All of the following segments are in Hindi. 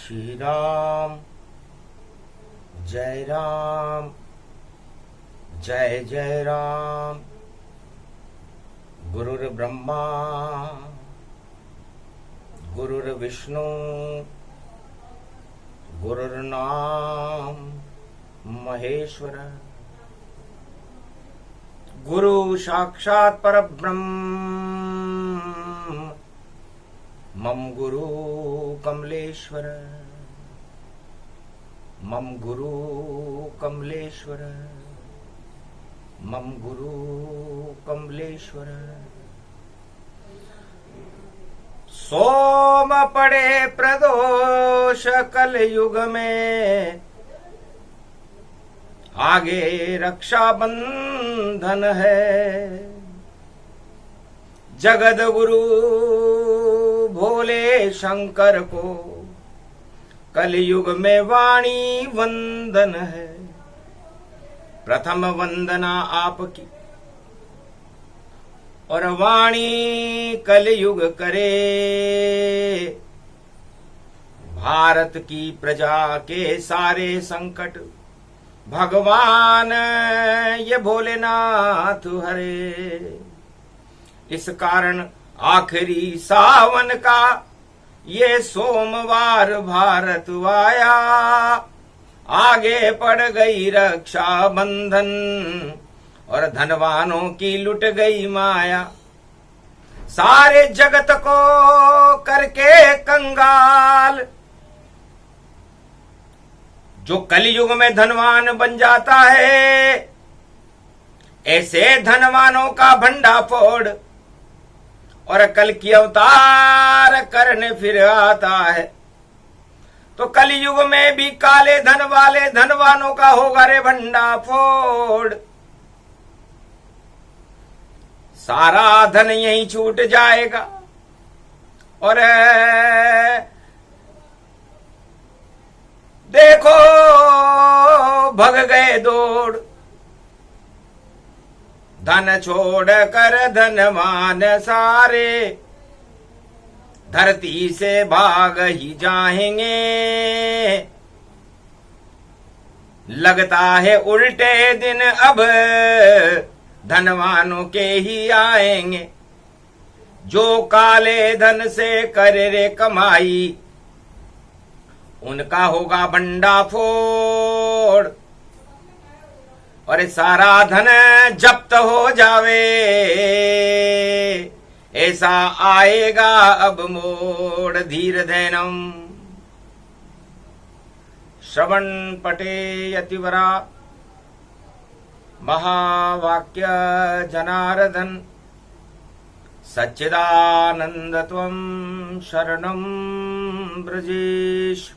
श्री राम जय राम जय जय राम। गुरुर्ब्रह्मा गुरुर्विष्णु गुरुर्नाम महेश्वर। गुरु साक्षात् परब्रह्म मम गुरु कमलेश्वर। मम गुरु कमलेश्वर। मम गुरु कमलेश्वर। सोम पड़े प्रदोष कल युग में, आगे रक्षा बंधन है। जगत गुरु भोले शंकर को कलयुग में वाणी वंदन है। प्रथम वंदना आपकी और वाणी कलयुग करे। भारत की प्रजा के सारे संकट भगवान ये भोलेनाथ हरे। इस कारण आखिरी सावन का ये सोमवार भारत आया। आगे पड़ गई रक्षा बंधन और धनवानों की लुट गई माया। सारे जगत को करके कंगाल। जो कलयुग में धनवान बन जाता है, ऐसे धनवानों का भंडा फोड़ और कल की अवतार करने फिर आता है। तो कलयुग में भी काले धन वाले धनवानों का होगा रे भंडा फोड़। सारा धन यहीं छूट जाएगा और देखो भग गए दौड़। धन छोड़ कर धनवान सारे धरती से भाग ही जाएंगे। लगता है उल्टे दिन अब धनवानों के ही आएंगे। जो काले धन से करे रे कमाई, उनका होगा भंडा फोड़ और सारा धन जब्त हो जावे। ऐसा आएगा अब मोड़। धीर धैनम श्रवण पटे यतिवरा महावाक्य जनार्दन। सच्चिदानंद त्वं शरणं ब्रजेश।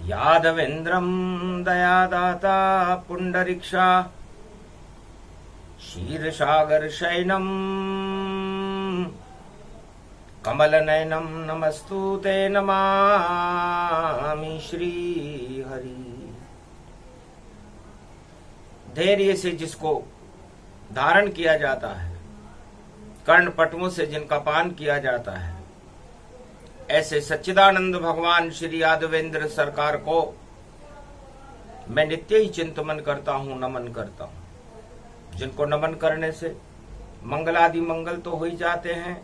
यादवेन्द्रं दयादाता पुंडरीक्षा। क्षीरसागर शयनम कमलनयनम नमस्तुते नमामि श्री हरि। धैर्य से जिसको धारण किया जाता है, कर्ण पटुओं से जिनका पान किया जाता है, ऐसे सच्चिदानंद भगवान श्री यादवेंद्र सरकार को मैं नित्य ही चिंतन करता हूं, नमन करता हूं। जिनको नमन करने से मंगलादि मंगल तो हो ही जाते हैं,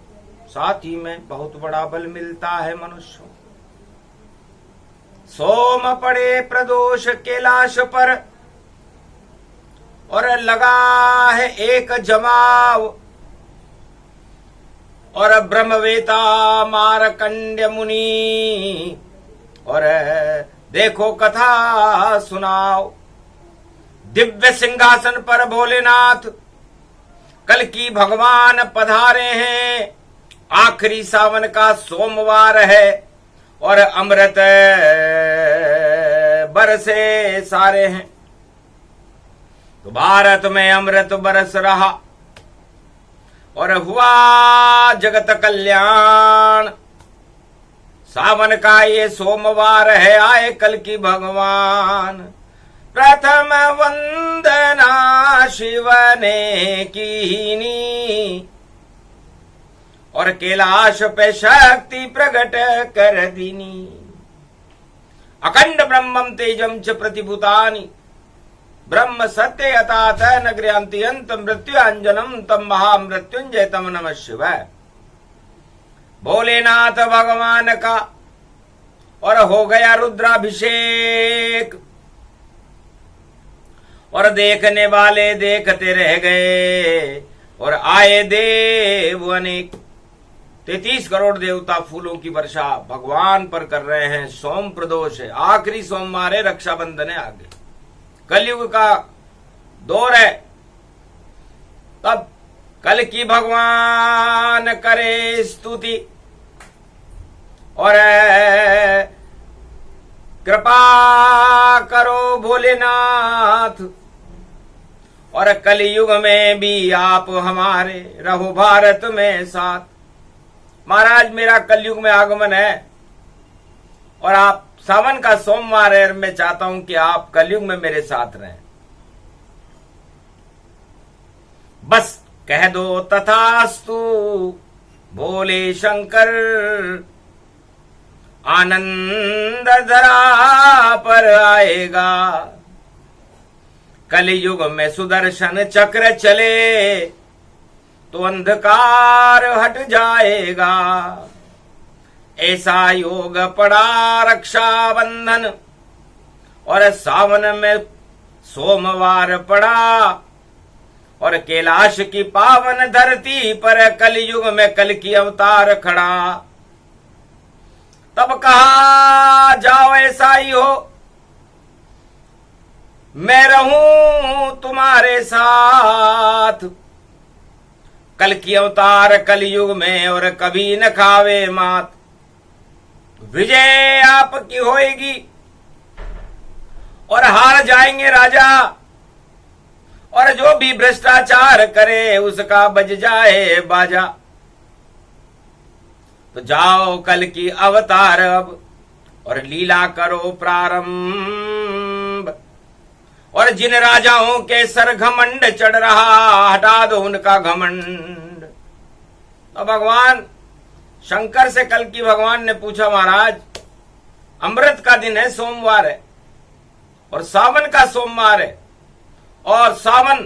साथ ही में बहुत बड़ा बल मिलता है मनुष्य। सोम पड़े प्रदोष कैलाश पर और लगा है एक जमाव। और ब्रह्मवेता मारकंड्य मुनि और देखो कथा सुनाओ। दिव्य सिंहासन पर भोलेनाथ कल की भगवान पधारे हैं। आखिरी सावन का सोमवार है और अमृत बरसे सारे हैं। तो भारत में अमृत बरस रहा और हुआ जगत कल्याण। सावन का ये सोमवार है, आए कल की भगवान। प्रथम वंदना शिव ने कीनी और कैलाश पे शक्ति प्रकट कर दीनी। अखंड ब्रह्मम तेजम च प्रतिभूतानि ब्रह्म सत्य यथात नगरयांति अंत मृत्युंजनम तम महामृत्युंजय तम नमः शिवाय। भोलेनाथ भगवान का और हो गया रुद्राभिषेक और देखने वाले देखते रह गए और आए देव अनेक। 33 करोड़ देवता फूलों की वर्षा भगवान पर कर रहे हैं। सोम प्रदोष है, आखिरी सोमवार है, रक्षाबंधन है आगे, कलयुग का दौर है। तब कल की भगवान करे स्तुति और कृपा करो भोलेनाथ और कलयुग में भी आप हमारे रहो भारत में साथ। महाराज मेरा कलयुग में आगमन है और आप सावन का सोमवार है, मैं चाहता हूं कि आप कलयुग में मेरे साथ रहें। बस कह दो तथास्तु भोले शंकर, आनंद धरा पर आएगा। कलयुग में सुदर्शन चक्र चले तो अंधकार हट जाएगा। ऐसा योग पड़ा रक्षाबंधन और सावन में सोमवार पड़ा और कैलाश की पावन धरती पर कलयुग में कल की अवतार खड़ा। तब कहा जाओ ऐसा ही हो, मैं रहूं तुम्हारे साथ। कल की अवतार कलयुग में और कभी न खावे मात। विजय आपकी होएगी और हार जाएंगे राजा और जो भी भ्रष्टाचार करे उसका बज जाए बाजा। तो जाओ कल की अवतार अब और लीला करो प्रारंभ और जिन राजाओं के सर घमंड चढ़ रहा हटा दो उनका घमंड। तो भगवान शंकर से कल की भगवान ने पूछा, महाराज अमृत का दिन है, सोमवार है और सावन का सोमवार है और सावन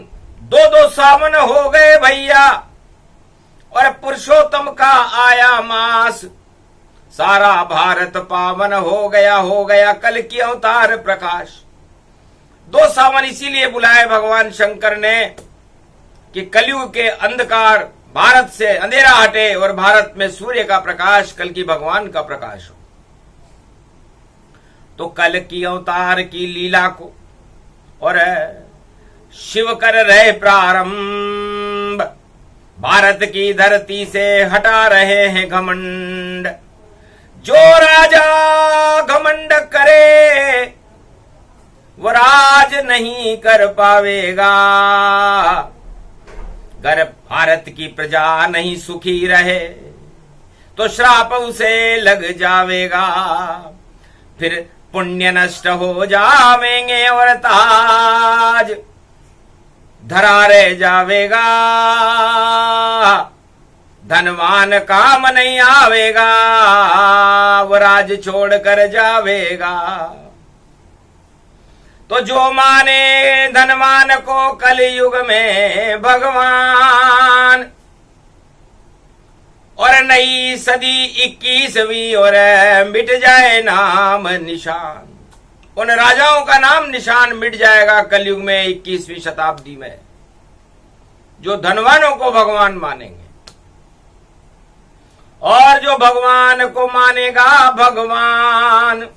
दो सावन हो गए भैया और पुरुषोत्तम का आया मास। सारा भारत पावन हो गया कल की अवतार प्रकाश। 2 सावन इसीलिए बुलाए भगवान शंकर ने कि कलयुग के अंधकार भारत से अंधेरा हटे और भारत में सूर्य का प्रकाश कल की भगवान का प्रकाश हो। तो कल की अवतार की लीला को और शिव कर रहे प्रारंभ, भारत की धरती से हटा रहे हैं घमंड। जो राजा घमंड करे वो राज नहीं कर पावेगा। अगर भारत की प्रजा नहीं सुखी रहे तो श्राप उसे लग जावेगा। फिर पुण्य नष्ट हो जावेंगे और ताज धरा रह जावेगा। धनवान काम नहीं आवेगा, वो राज छोड़ कर जावेगा। तो जो माने धनवान को कलयुग में भगवान और नई सदी 21वीं और मिट जाए नाम निशान। उन राजाओं का नाम निशान मिट जाएगा कलयुग में 21वीं शताब्दी में, जो धनवानों को भगवान मानेंगे। और जो भगवान को मानेगा भगवान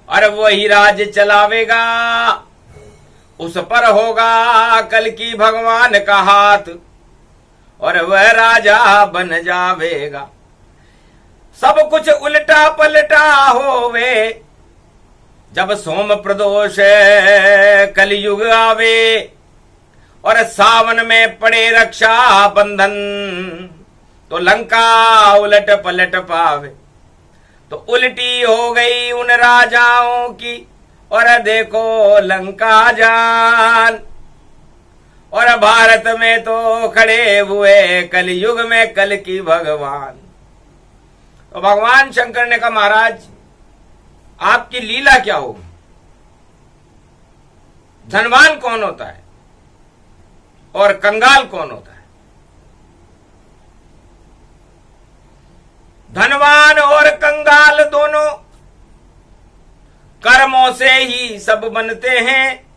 और वही राज चलावेगा, उस पर होगा कल की भगवान का हाथ और वह राजा बन जावेगा। सब कुछ उल्टा पलटा होवे जब सोम प्रदोष कलयुग आवे और सावन में पड़े रक्षा बंधन, तो लंका उलट पलट पावे। तो उल्टी हो गई उन राजाओं की और देखो लंका जान। और भारत में तो खड़े हुए कलयुग में कल की भगवान। तो भगवान शंकर ने कहा महाराज आपकी लीला क्या होगी? धनवान कौन होता है और कंगाल कौन होता है? धनवान और कंगाल दोनों कर्मों से ही सब बनते हैं।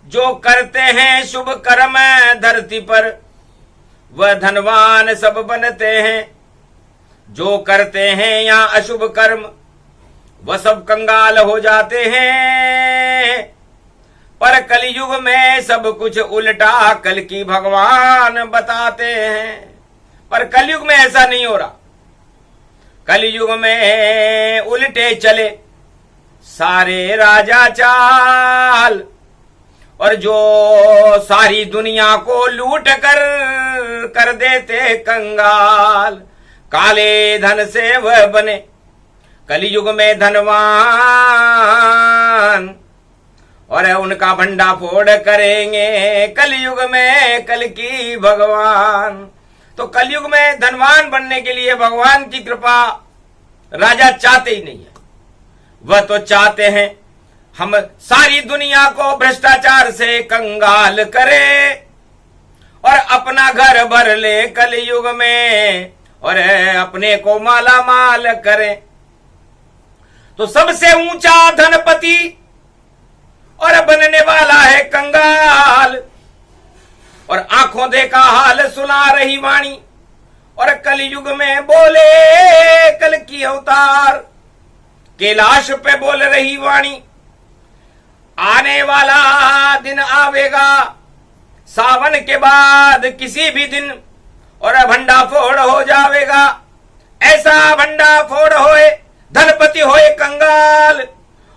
जो करते हैं शुभ कर्म धरती पर वह धनवान सब बनते हैं। जो करते हैं यहाँ अशुभ कर्म वह सब कंगाल हो जाते हैं। पर कलयुग में सब कुछ उल्टा कल की भगवान बताते हैं। पर कलयुग में ऐसा नहीं हो रहा। कलयुग में उल्टे चले सारे राजा चाल, और जो सारी दुनिया को लूट कर देते कंगाल। काले धन से वह बने कलयुग में धनवान, और उनका भंडा फोड़ करेंगे कलयुग में कल की भगवान। तो कलयुग में धनवान बनने के लिए भगवान की कृपा राजा चाहते ही नहीं है। वह तो चाहते हैं हम सारी दुनिया को भ्रष्टाचार से कंगाल करें और अपना घर भर ले कलयुग में और अपने को माला माल करें। तो सबसे ऊंचा धनपति और बनने वाला है कंगाल। और आंखों देखा हाल सुना रही वाणी, और कलयुग में बोले कल की अवतार। कैलाश पे बोल रही वाणी, आने वाला दिन आवेगा सावन के बाद किसी भी दिन, और भंडा फोड़ हो जावेगा। ऐसा भंडा फोड़ होए धनपति होए कंगाल,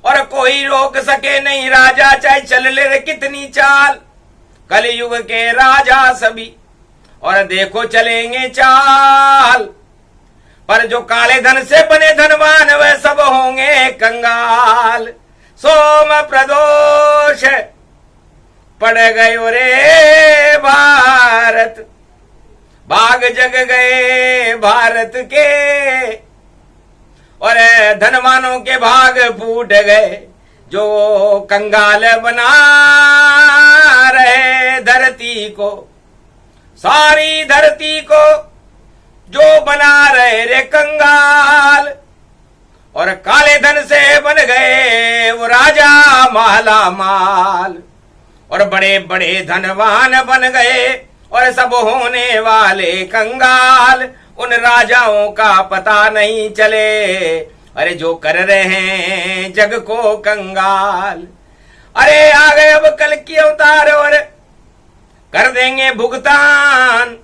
और कोई रोक सके नहीं राजा चाहे चल ले कितनी चाल। कलयुग के राजा सभी और देखो चलेंगे चाल, पर जो काले धन से बने धनवान वह सब होंगे कंगाल। सोम प्रदोष पड़ गयो रे भारत, भाग जग गए भारत के, और धनवानों के भाग फूट गए जो कंगाल बना रहे धरती को। सारी धरती को जो बना रहे रे कंगाल, और काले धन से बन गए वो राजा माला माल, और बड़े बड़े धनवान बन गए और सब होने वाले कंगाल। उन राजाओं का पता नहीं चले, अरे जो कर रहे हैं जग को कंगाल। अरे आ गए अब कल की अवतार और कर देंगे भुगतान,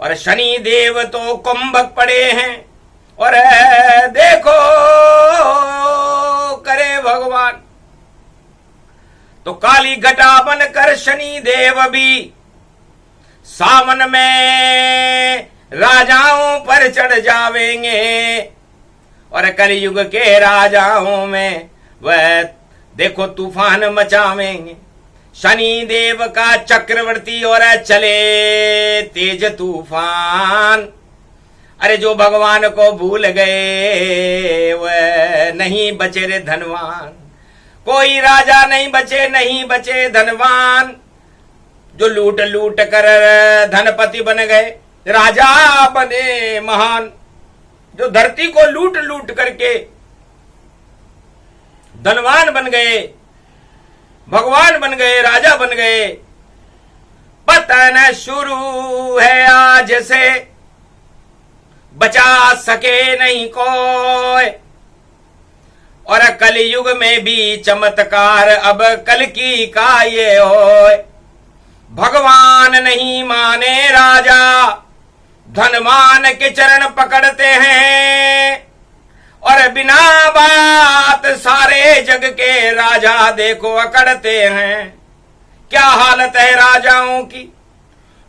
और शनि देव तो कुंभक पड़े हैं, और देखो करे भगवान। तो काली घटा बनकर शनि देव भी सावन में राजाओं पर चढ़ जावेंगे, और कलयुग के राजाओं में वह देखो तूफान मचावेंगे। शनि देव का चक्रवर्ती और चले तेज तूफान। अरे जो भगवान को भूल गए वह नहीं बचे रे धनवान। कोई राजा नहीं बचे धनवान। जो लूट लूट कर धनपति बन गए, राजा बने महान। जो धरती को लूट लूट करके धनवान बन गए, भगवान बन गए, राजा बन गए। पतन शुरू है आज से बचा सके नहीं कोई, और कलयुग में भी चमत्कार अब कल की का ये होए। भगवान नहीं माने राजा, धनवान के चरण पकड़ते हैं, और बिना बात सारे जग के राजा देखो अकड़ते हैं। क्या हालत है राजाओं की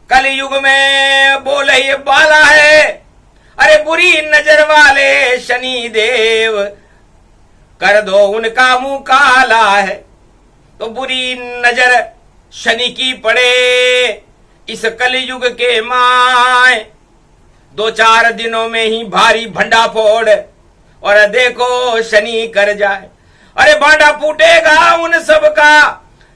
कलयुग में, बोले ये बाला है। अरे बुरी नजर वाले शनि देव कर दो उनका मुंह काला है। तो बुरी नजर शनि की पड़े इस कलयुग के माय, 2-4 दिनों में ही भारी भंडा फोड़ और देखो शनि कर जाए। अरे भांडा फूटेगा उन सब का,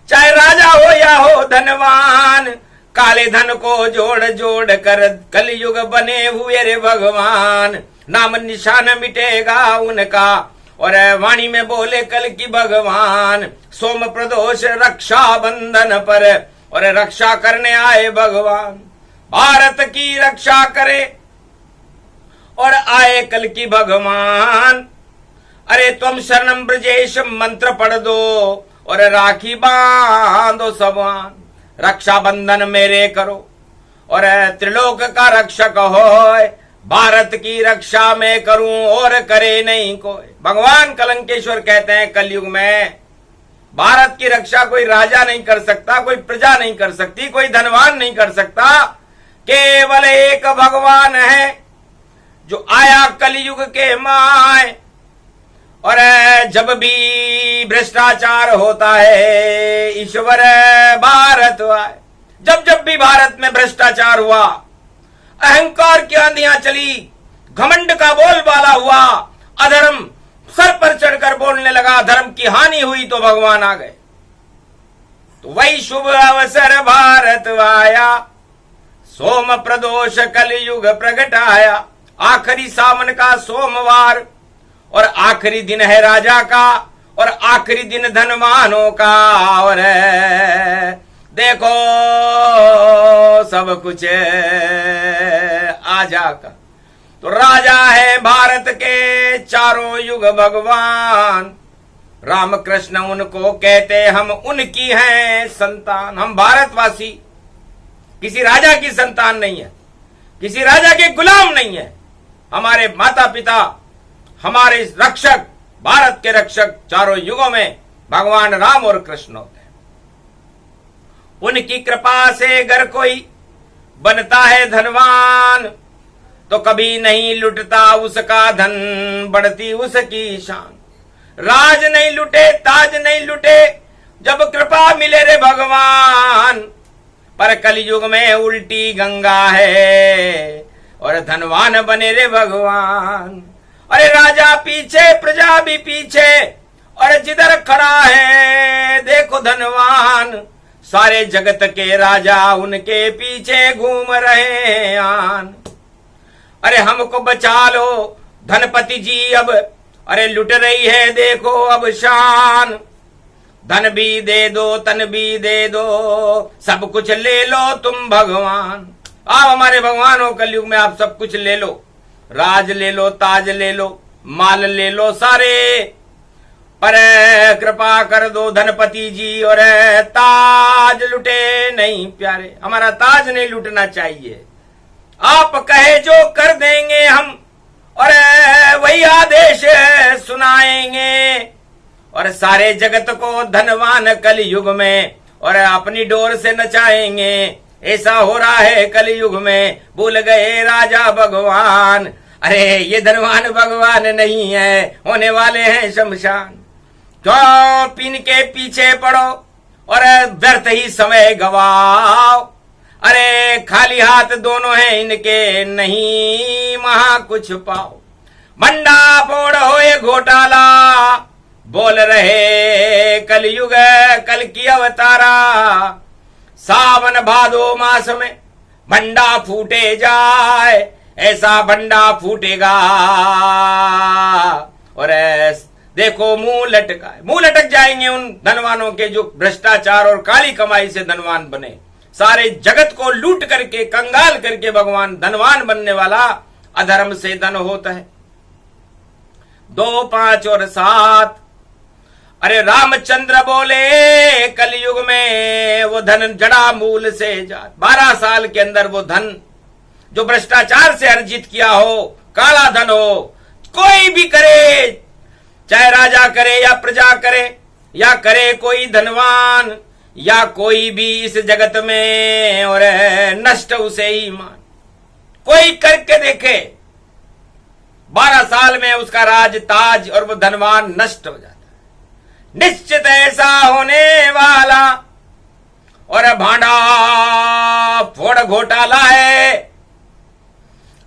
चाहे राजा हो या हो धनवान, काले धन को जोड़ जोड़ कर कलयुग बने हुए रे भगवान। नाम निशान मिटेगा उनका और वाणी में बोले कल की भगवान। सोम प्रदोष रक्षा बंधन पर और रक्षा करने आए भगवान। भारत की रक्षा करे और आए कल की भगवान। अरे तुम शरणम ब्रजेश मंत्र पढ़ दो और राखी बांधो सवान। रक्षा बंधन मेरे करो और त्रिलोक का रक्षक होए। भारत की रक्षा मैं करूं और करे नहीं कोई। भगवान कलंकेश्वर कहते हैं कलयुग में भारत की रक्षा कोई राजा नहीं कर सकता, कोई प्रजा नहीं कर सकती, कोई धनवान नहीं कर सकता। केवल एक भगवान है जो आया कलयुग के माय। और जब भी भ्रष्टाचार होता है ईश्वर भारत आए। जब जब भी भारत में भ्रष्टाचार हुआ, अहंकार की आंधियां चली, घमंड का बोलबाला हुआ, अधर्म सर पर चढ़कर बोलने लगा, धर्म की हानि हुई तो भगवान आ गए। तो वही शुभ अवसर भारत आया, सोम प्रदोष कलयुग प्रगट आया। आखिरी सावन का सोमवार और आखिरी दिन है राजा का और आखिरी दिन धनवानों का। और देखो सब कुछ आजा का। तो राजा है भारत के चारों युग भगवान। राम कृष्ण उनको कहते, हम उनकी हैं संतान। हम भारतवासी किसी राजा की संतान नहीं है, किसी राजा के गुलाम नहीं है। हमारे माता पिता, हमारे रक्षक, भारत के रक्षक चारों युगों में भगवान राम और कृष्ण होते हैं। उनकी कृपा से अगर कोई बनता है धनवान तो कभी नहीं लुटता उसका धन, बढ़ती उसकी शान। राज नहीं लुटे, ताज नहीं लुटे, जब कृपा मिले रे भगवान। पर कलयुग में उल्टी गंगा है और धनवान बने रे भगवान। अरे राजा पीछे, प्रजा भी पीछे, और जिधर खड़ा है देखो धनवान। सारे जगत के राजा उनके पीछे घूम रहे हैं आन। अरे हमको बचा लो धनपति जी अब, अरे लुट रही है देखो अब शान। धन भी दे दो, तन भी दे दो, सब कुछ ले लो तुम भगवान। आप हमारे भगवान हो, कलयुग में आप सब कुछ ले लो। राज ले लो, ताज ले लो, माल ले लो सारे, पर कृपा कर दो धनपति जी और ताज लुटे नहीं प्यारे। हमारा ताज नहीं लुटना चाहिए। आप कहे जो कर देंगे हम और वही आदेश सुनाएंगे। और सारे जगत को धनवान कलयुग में और अपनी डोर से नचाएंगे। ऐसा हो रहा है कलयुग में, भूल गए राजा भगवान। अरे ये धनवान भगवान नहीं है, होने वाले हैं शमशान। क्यों पिन के पीछे पड़ो और व्यर्थ ही समय गवाओ। अरे खाली हाथ दोनों हैं इनके, नहीं महा कुछ पाओ। मंडा फोड़ होए घोटाला, बोल रहे कलयुग कल की अवतारा। सावन भादो मास में भंडा फूटे जाए, ऐसा भंडा फूटेगा। और देखो मुंह लटक जाएंगे उन धनवानों के जो भ्रष्टाचार और काली कमाई से धनवान बने। सारे जगत को लूट करके, कंगाल करके भगवान धनवान बनने वाला। अधर्म से धन होता है। 2, 5 और 7। अरे रामचंद्र बोले कलयुग में वो धन जड़ा मूल से जात। 12 साल के अंदर वो धन जो भ्रष्टाचार से अर्जित किया हो, काला धन हो, कोई भी करे, चाहे राजा करे या प्रजा करे या करे कोई धनवान या कोई भी इस जगत में, और नष्ट उसे ही मान। कोई करके देखे 12 साल में उसका राज ताज और वो धनवान नष्ट हो जाता है। निश्चित ऐसा होने वाला और भांडा फोड़ घोटाला है।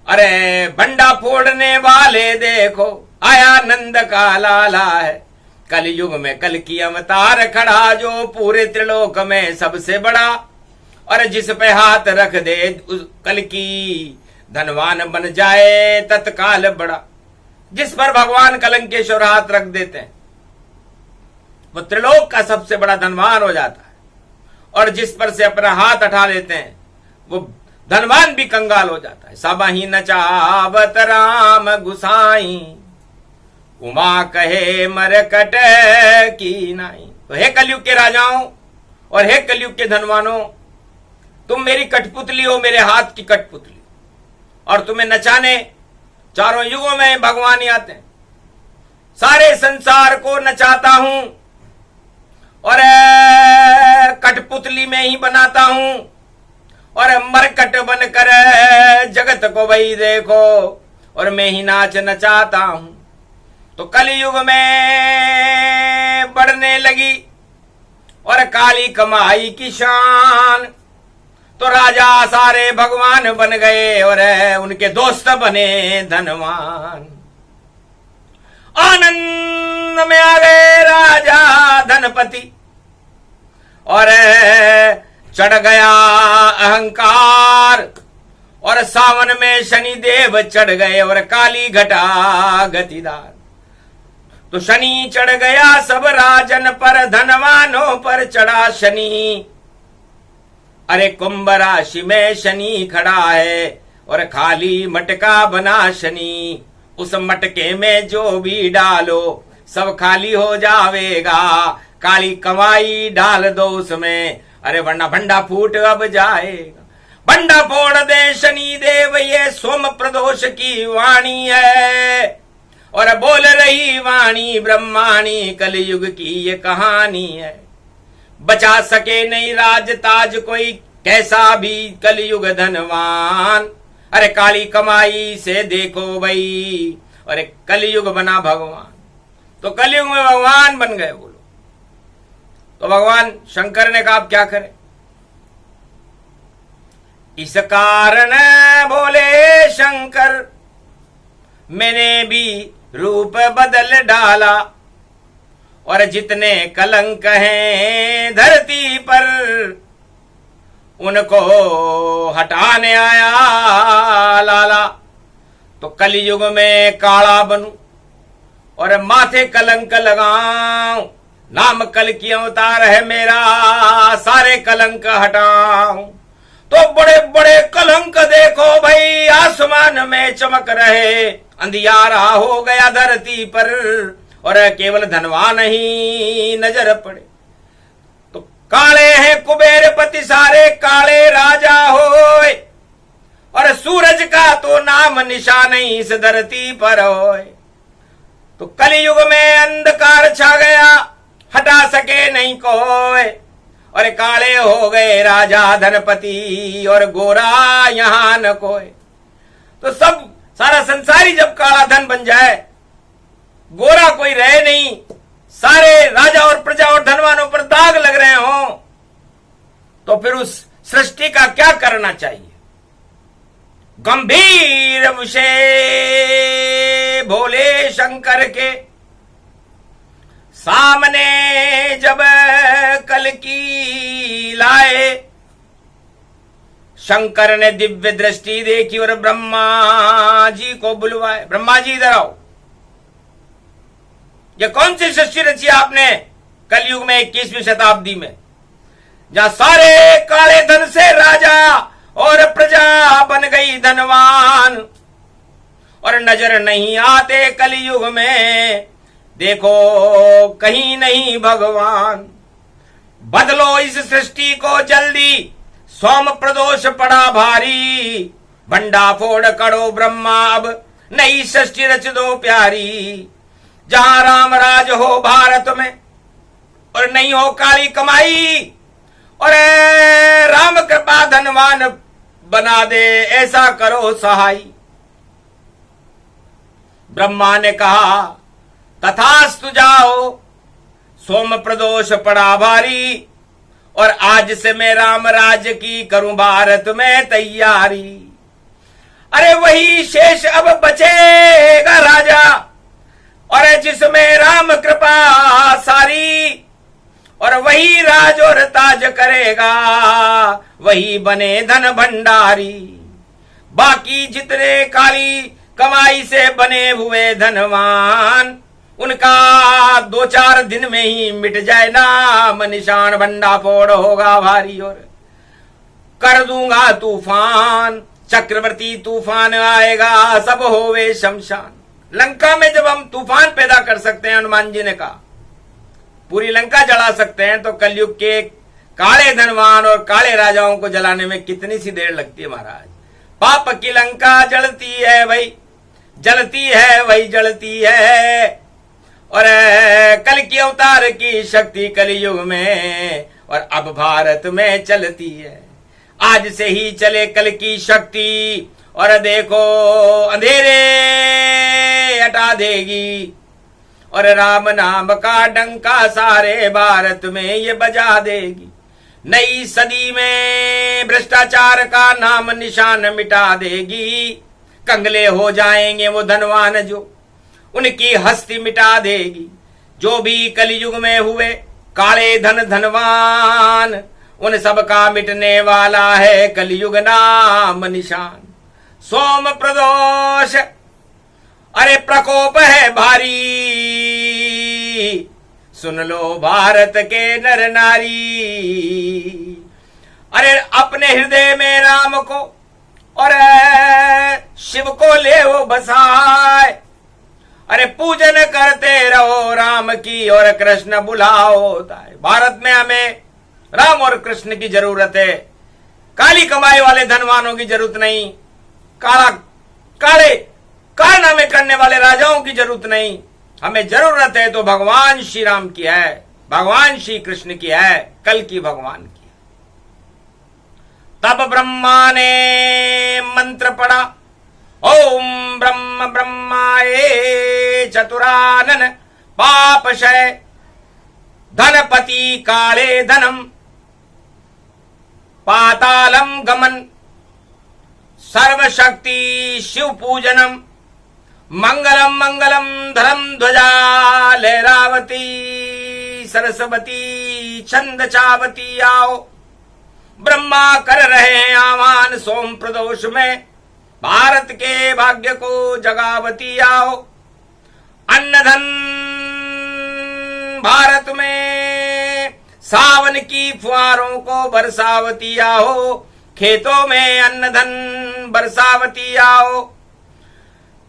अरे बंडा फोड़ने वाले देखो आया नंद का लाला है। कलयुग में कल की अवतार खड़ा जो पूरे त्रिलोक में सबसे बड़ा। और जिस पे हाथ रख दे उस कल की धनवान बन जाए तत्काल बड़ा। जिस पर भगवान कलंकेश्वर हाथ रख देते हैं वो त्रिलोक का सबसे बड़ा धनवान हो जाता है। और जिस पर से अपना हाथ हटा लेते हैं वो धनवान भी कंगाल हो जाता है। सबहि नचावत राम गुसाई उमा कहे मरकट की नाई। तो हे कलयुग के राजाओं और हे कलयुग के धनवानों, तुम मेरी कठपुतली हो, मेरे हाथ की कठपुतली। और तुम्हें नचाने चारों युगों में भगवान ही आते हैं। सारे संसार को नचाता हूं और कठपुतली में ही बनाता हूं। और मरकट बनकर जगत को वही देखो और मैं ही नाच नचाता हूं। तो कलयुग में बढ़ने लगी और काली कमाई की शान। तो राजा सारे भगवान बन गए और उनके दोस्त बने धनवान। आनंद में आ गए राजा धनपति और चढ़ गया अहंकार। और सावन में शनि देव चढ़ गए और काली घटा गतिदार। तो शनि चढ़ गया सब राजन पर, धनवानों पर चढ़ा शनि। अरे कुंभ राशि में शनि खड़ा है और खाली मटका बना शनि। उस मटके में जो भी डालो सब खाली हो जावेगा। काली कमाई डाल दो उसमें, अरे वरना भंडा फूट अब जाएगा। भंडा फोड़ दे शनि देव, ये सोम प्रदोष की वाणी है। और बोल रही वाणी ब्रह्माणी, कलयुग की ये कहानी है। बचा सके नहीं राज ताज कोई कैसा भी कलयुग धनवान। अरे काली कमाई से देखो भाई, अरे कलयुग बना भगवान। तो कलयुग में भगवान बन गए बोलो। तो भगवान शंकर ने कहा अब क्या करें। इस कारण बोले शंकर मैंने भी रूप बदल डाला। और जितने कलंक हैं धरती पर उनको हटाने आया लाला। तो कलयुग में काला बनूं और माथे कलंक लगाऊं। नाम कल की अवतार है मेरा, सारे कलंक हटाऊं। तो बड़े बड़े कलंक देखो भाई आसमान में चमक रहे। अंधियारा हो गया धरती पर और केवल धनवान ही नजर पड़े। तो काले हैं कुबेरपति सारे काले राजा होए। और सूरज का तो नाम निशान नहीं इस धरती पर होए। तो कलयुग में अंधकार छा गया, हटा सके नहीं कोई। और काले हो गए राजा धनपति और गोरा यहां न कोई। तो सब सारा संसारी जब काला धन बन जाए, गोरा कोई रहे नहीं, सारे राजा और प्रजा और धनवानों पर दाग लग रहे हों, तो फिर उस सृष्टि का क्या करना चाहिए। गंभीर विषय भोले शंकर के सामने जब कल की लाए। शंकर ने दिव्य दृष्टि देखी और ब्रह्मा जी को बुलवाए। ब्रह्मा जी इधर आओ, ये कौन सी सृष्टि रची आपने कलयुग में 21वीं शताब्दी में, जहां सारे काले धन से राजा और प्रजा बन गई धनवान। और नजर नहीं आते कलयुग में, देखो कहीं नहीं भगवान। बदलो इस सृष्टि को जल्दी, सोम प्रदोष पड़ा भारी। भंडा फोड़ करो ब्रह्मा अब नई सृष्टि रच दो प्यारी। जहां राम राज हो भारत में और नहीं हो काली कमाई। और राम कृपा धनवान बना दे, ऐसा करो सहाय। ब्रह्मा ने कहा तथास्तु जाओ, सोम प्रदोष पड़ा भारी। और आज से मैं राम राज्य की करूं भारत में तैयारी। अरे वही शेष अब बचेगा राजा, और जिसमें राम कृपा सारी, और वही राज और ताज करेगा, वही बने धन भंडारी। बाकी जितने काली कमाई से बने हुए धनवान, उनका 2-4 दिन में ही मिट जाए नाम निशान। भंडाफोड़ होगा भारी और कर दूंगा तूफान, चक्रवर्ती तूफान आएगा, सब होवे शमशान। लंका में जब हम तूफान पैदा कर सकते हैं, हनुमान जी ने कहा पूरी लंका जला सकते हैं, तो कलयुग के काले धनवान और काले राजाओं को जलाने में कितनी सी देर लगती है महाराज। पाप की लंका जलती है वही जलती है, वही जलती है। और कल की अवतार की शक्ति कलयुग में और अब भारत में चलती है। आज से ही चले कल की शक्ति, और देखो अंधेरे हटा देगी, और राम नाम का डंका सारे भारत में ये बजा देगी। नई सदी में भ्रष्टाचार का नाम निशान मिटा देगी। कंगले हो जाएंगे वो धनवान जो उनकी हस्ती मिटा देगी। जो भी कलयुग में हुए काले धनवान, उन सब का मिटने वाला है कलयुग नाम निशान। सोम प्रदोष अरे प्रकोप है भारी, सुन लो भारत के नर नारी। अरे अपने हृदय में राम को और शिव को ले वो बसाए। अरे पूजन करते रहो राम की और कृष्ण बुलाओ। भारत में हमें राम और कृष्ण की जरूरत है, काली कमाई वाले धनवानों की जरूरत नहीं, काले कारनामे करने वाले राजाओं की जरूरत नहीं। हमें जरूरत है तो भगवान श्री राम की है, भगवान श्री कृष्ण की है, कल की भगवान की है। तब ब्रह्मा ने मंत्र पढ़ा, ओम ब्रह्म ब्रह्माए चतुरानन पापशय धनपति काले धनम पातालम गमन सर्वशक्ति शिव पूजनम मंगलम मंगलम धरम ध्वजा लहरावती सरस्वती छंद चावती। आओ ब्रह्मा कर रहे हैं आह्वान सोम प्रदोष में, भारत के भाग्य को जगावती। आओ अन्न धन भारत में सावन की फुहारों को बरसावती। आओ खेतों में अन्न धन बरसावती। आओ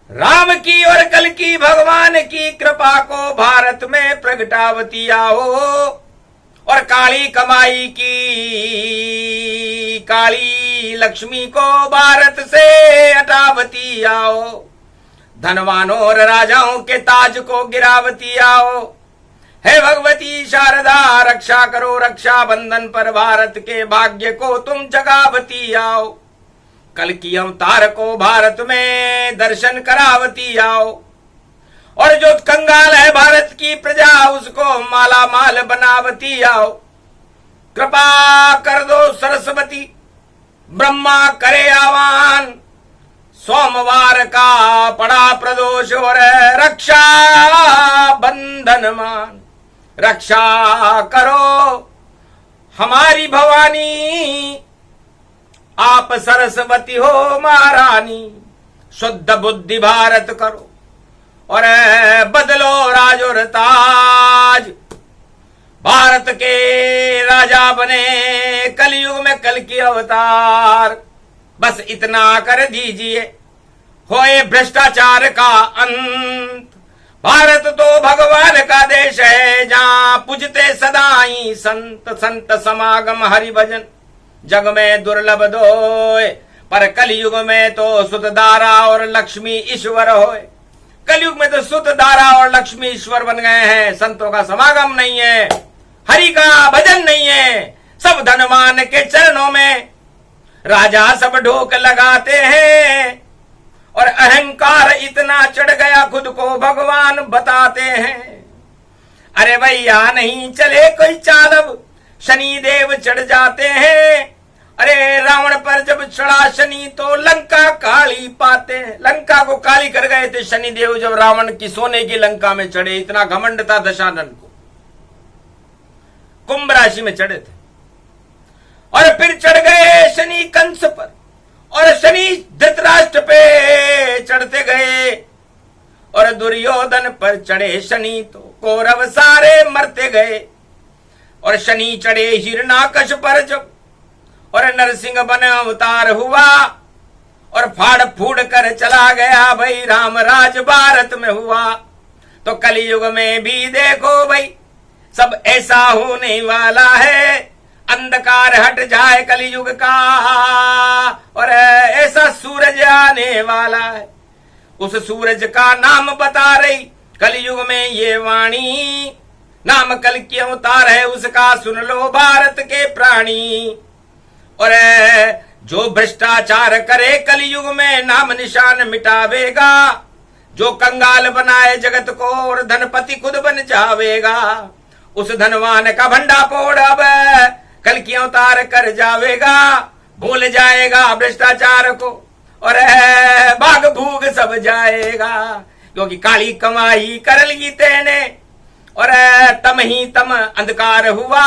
राम की और कल की भगवान की कृपा को भारत में प्रगटावती। आओ और काली कमाई की काली लक्ष्मी को भारत से हटावती। आओ धनवानों और राजाओं के ताज को गिरावती। आओ हे भगवती शारदा रक्षा करो, रक्षा बंधन पर भारत के भाग्य को तुम जगावती। आओ कल की अवतार को भारत में दर्शन करावती। आओ और जो कंगाल है भारत की प्रजा उसको माला माल बनावती। आओ कृपा कर दो सरस्वती, ब्रह्मा करे आह्वान, सोमवार का पड़ा प्रदोष और रक्षा बंधन मान। रक्षा करो हमारी भवानी, आप सरस्वती हो महारानी। शुद्ध बुद्धि भारत करो और बदलो राज और ताज। भारत के राजा बने कलयुग में कल की अवतार। बस इतना कर दीजिए होए भ्रष्टाचार का अंत। भारत तो भगवान का देश है जहां पूजते सदाई संत। संत समागम हरि भजन जग में दुर्लभ दोय, पर कलयुग में तो सुतदारा और लक्ष्मी ईश्वर होए। कलयुग में तो सुतदारा और लक्ष्मी ईश्वर बन गए हैं। संतों का समागम नहीं है, हरि का भजन नहीं है। सब धनवान के चरणों में राजा सब ढोक लगाते हैं, और अहंकार इतना चढ़ गया खुद को भगवान बताते हैं। अरे भैया नहीं चले कोई चाल अब, शनि देव चढ़ जाते हैं। अरे रावण पर जब चढ़ा शनि तो लंका काली पाते हैं। लंका को काली कर गए थे शनि देव जब रावण की सोने की लंका में चढ़े। इतना घमंड था दशानन को। कुंभ राशि में चढ़े थे और फिर चढ़ गए शनि कंस पर और शनि धृतराष्ट्र पे चढ़ते गए और दुर्योधन पर चढ़े शनि तो कौरव सारे मरते गए। और शनि चढ़े हिरणाकश पर जब और नरसिंह बन अवतार हुआ और फाड़ फूड़ कर चला गया भाई राम राज भारत में हुआ। तो कलयुग में भी देखो भाई सब ऐसा होने वाला है। अंधकार हट जाए कलयुग का और ऐसा सूरज आने वाला है। उस सूरज का नाम बता रही कलयुग में ये वाणी। नाम कल की अवतार है उसका सुन लो भारत के प्राणी। और जो भ्रष्टाचार करे कलयुग में नाम निशान मिटावेगा। जो कंगाल बनाए जगत को और धनपति खुद बन जावेगा। उस धनवान का भंडा फोड़ अब कल की अवतार कर जावेगा। भूल जाएगा भ्रष्टाचार को और भाग भूग सब जाएगा। क्योंकि काली कमाई कर ली तेने और तम ही तम अंधकार हुआ।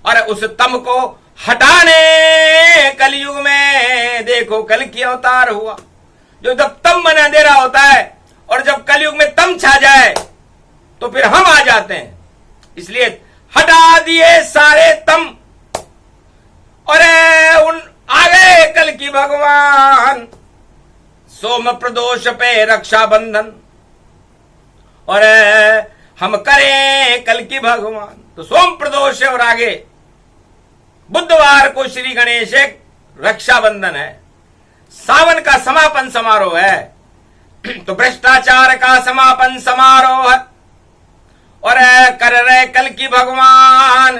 और उस तम को हटाने कलयुग में देखो कल की अवतार हुआ। जो जब तम बना दे रहा होता है और जब कलयुग में तम छा जाए तो फिर हम आ जाते हैं। इसलिए हटा दिए सारे तम और उन आ गए कल की भगवान। सोम प्रदोष पे रक्षाबंधन और हम करें कल की भगवान। तो सोम प्रदोष और आगे बुधवार को श्री गणेश रक्षाबंधन है। सावन का समापन समारोह है। तो भ्रष्टाचार का समापन समारोह और कर रहे कल की भगवान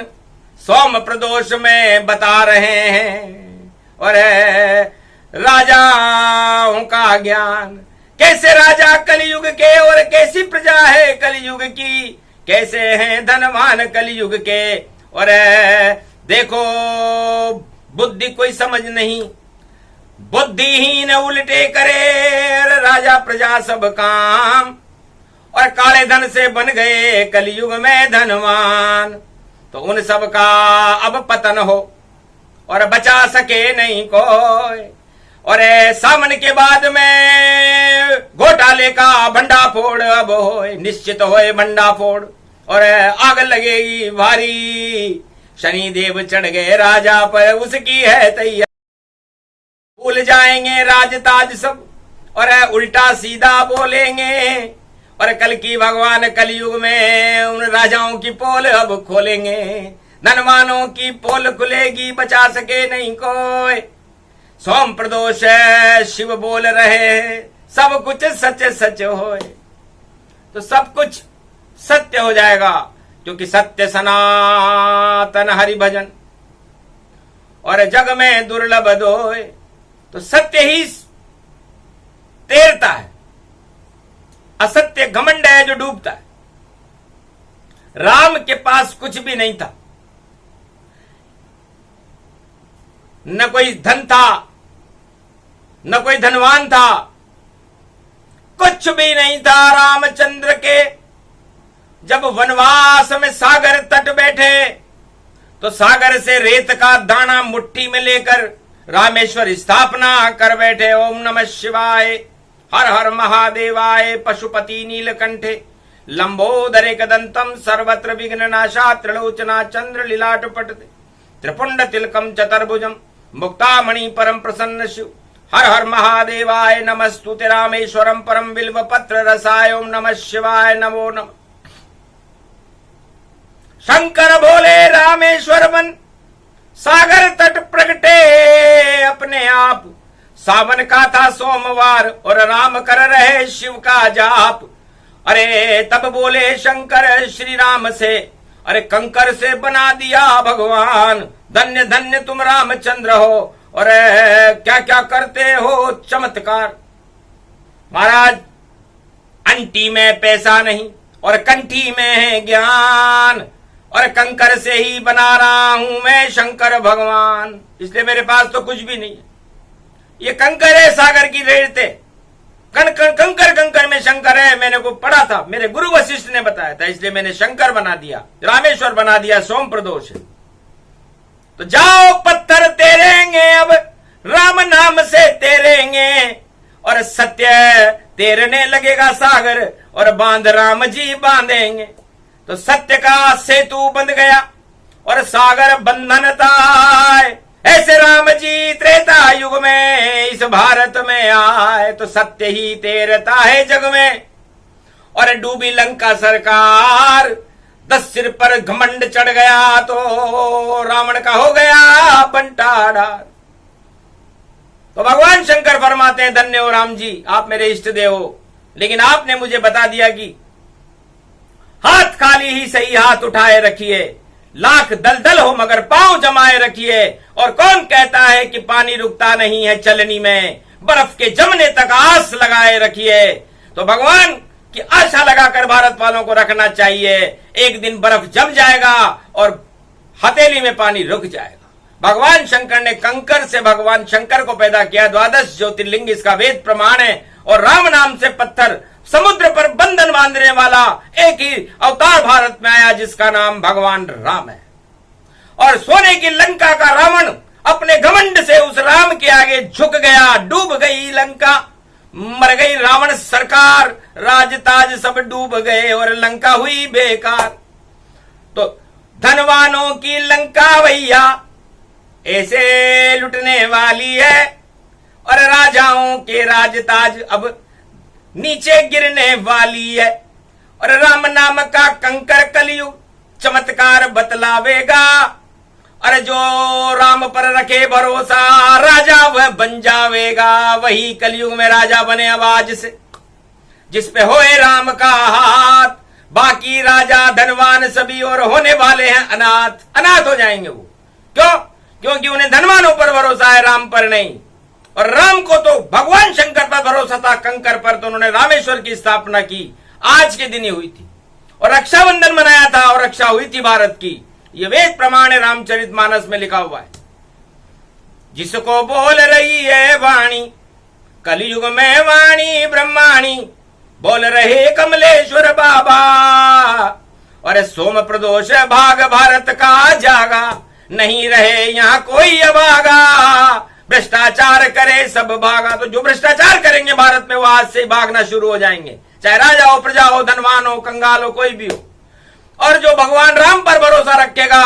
सोम प्रदोष में बता रहे हैं। और राजाओं का ज्ञान कैसे राजा कलयुग के और कैसी प्रजा है कलयुग की। कैसे हैं धनवान कलयुग के। और देखो बुद्धि कोई समझ नहीं। बुद्धिहीन उल्टे करे राजा प्रजा सब काम। और काले धन से बन गए कलयुग में धनवान। तो उन सब का अब पतन हो और बचा सके नहीं कोई। और सावन के बाद में घोटाले का भंडा फोड़ अब होए। निश्चित होए भंडा फोड़ और आग लगेगी भारी। शनि देव चढ़ गए राजा पर उसकी है तैयारी। भूल जाएंगे राज ताज सब और उल्टा सीधा बोलेंगे। और कल की भगवान कलयुग में उन राजाओं की पोल अब खोलेंगे। धनवानों की पोल खुलेगी बचा सके नहीं कोई। सोम प्रदोष शिव बोल रहे सब कुछ सच सच होए। तो सब कुछ सत्य हो जाएगा क्योंकि सत्य सनातन हरि भजन और जग में दुर्लभ दोए। तो सत्य ही तैरता है। असत्य घमंड है जो डूबता है। राम के पास कुछ भी नहीं था। न कोई धन था न कोई धनवान था। कुछ भी नहीं था रामचंद्र के। जब वनवास में सागर तट बैठे तो सागर से रेत का दाना मुट्ठी में लेकर रामेश्वर स्थापना कर बैठे। ओम नमः शिवाय हर हर महादेवाय पशुपति नीलकंठे लंबोदरे कदंतम सर्वत्र विघ्ननाशा त्रिलोचना चंद्र लीलाट पटते त्रिपुंड तिलकम चतुर्भुजम मुक्तामणि परम प्रसन्न शिव। हर हर महादेवाय नमस्तुते रामेश्वरम परम बिल्व पत्र रसाय। ओम नमः शिवाय नमो नमः। शंकर भोले रामेश्वर बन सागर तट प्रगटे अपने आप। सावन का था सोमवार और राम कर रहे शिव का जाप। अरे तब बोले शंकर श्री राम से अरे कंकर से बना दिया भगवान। धन्य धन्य तुम रामचंद्र हो और क्या क्या करते हो चमत्कार। महाराज अंटी में पैसा नहीं और कंठी में है ज्ञान। और कंकर से ही बना रहा हूं मैं शंकर भगवान, इसलिए मेरे पास तो कुछ भी नहीं है। ये कंकर है, सागर की रेत है, कंकर में शंकर है। मैंने को पढ़ा था, मेरे गुरु वशिष्ठ ने बताया था, इसलिए मैंने शंकर बना दिया, रामेश्वर बना दिया, सोम प्रदोष। तो जाओ पत्थर तेरेंगे अब राम नाम से तेरेंगे, और सत्य तेरने लगेगा सागर, और बांध राम जी बांधेंगे। तो सत्य का सेतु बंध गया और सागर बंधन था। ऐसे राम जी त्रेता युग में इस भारत में आए, तो सत्य ही तेरता है जग में। और डूबी लंका सरकार, 10 सिर पर घमंड चढ़ गया, तो रावण का हो गया बंटाढार। तो भगवान शंकर फरमाते हैं, धन्य हो राम जी, आप मेरे इष्ट देव हो, लेकिन आपने मुझे बता दिया कि हाथ खाली ही सही, हाथ उठाए रखिए, लाख दलदल हो मगर पांव जमाए रखिए। और कौन कहता है कि पानी रुकता नहीं है चलनी में, बर्फ के जमने तक आस लगाए रखिए। तो भगवान की आशा लगाकर भारत वालों को रखना चाहिए, एक दिन बर्फ जम जाएगा और हथेली में पानी रुक जाएगा। भगवान शंकर ने कंकर से भगवान शंकर को पैदा किया, 12 ज्योतिर्लिंग इसका वेद प्रमाण है। और राम नाम से पत्थर समुद्र पर बंधन बांधने वाला एक ही अवतार भारत में आया, जिसका नाम भगवान राम है। और सोने की लंका का रावण अपने घमंड से उस राम के आगे झुक गया, डूब गई लंका, मर गई रावण सरकार, राजताज सब डूब गए और लंका हुई बेकार। तो धनवानों की लंका भैया ऐसे लुटने वाली है, और राजाओं के राजताज अब नीचे गिरने वाली है। और राम नाम का कंकर कलयुग चमत्कार बतलावेगा, और जो राम पर रखे भरोसा राजा वह बन जावेगा। वही कलयुग में राजा बने अब आज से, जिसपे होए राम का हाथ। बाकी राजा धनवान सभी और होने वाले हैं अनाथ, अनाथ हो जाएंगे वो। क्यों? क्योंकि उन्हें धनवानों पर भरोसा है, राम पर नहीं। और राम को तो भगवान शंकर पर भरोसा था, कंकर पर तो उन्होंने रामेश्वर की स्थापना की, आज के दिन ही हुई थी। और रक्षाबंधन मनाया था और रक्षा हुई थी भारत की। ये वेद प्रमाण है, रामचरितमानस में लिखा हुआ है। जिसको बोल रही है वाणी कलयुग में वाणी ब्रह्माणी, बोल रहे कमलेश्वर बाबा। और सोम प्रदोष भाग भारत का जागा, नहीं रहे यहाँ कोई अभागा। भ्रष्टाचार करे सब भागा, तो जो भ्रष्टाचार करेंगे भारत में वो आज से भागना शुरू हो जाएंगे, चाहे राजा हो, प्रजा हो, धनवान हो, कंगाल हो, कोई भी हो। और जो भगवान राम पर भरोसा रखेगा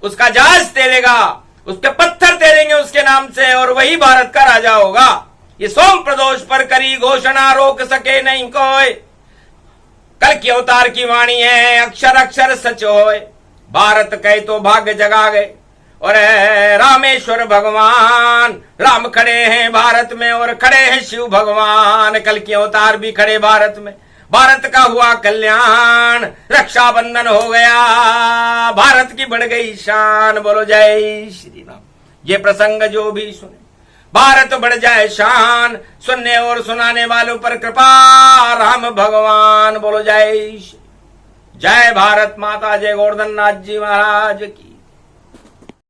उसका जहाज तैरेगा, उसके पत्थर तैरेंगे उसके नाम से, और वही भारत का राजा होगा। ये सोम प्रदोष पर करी घोषणा, रोक सके नहीं कोई। कल की अवतार की वाणी है, अक्षर अक्षर सच होए। भारत कहे तो भाग्य जगा गए, और रामेश्वर भगवान राम खड़े हैं भारत में, और खड़े हैं शिव भगवान। कल की अवतार भी खड़े भारत में, भारत का हुआ कल्याण, रक्षाबंधन हो गया, भारत की बढ़ गई शान। बोलो जय श्री राम। ये प्रसंग जो भी सुने भारत बढ़ जाए शान, सुनने और सुनाने वालों पर कृपा राम भगवान। बोलो जय श्री, जय भारत माता, जय गोवर्धन नाथ जी महाराज की।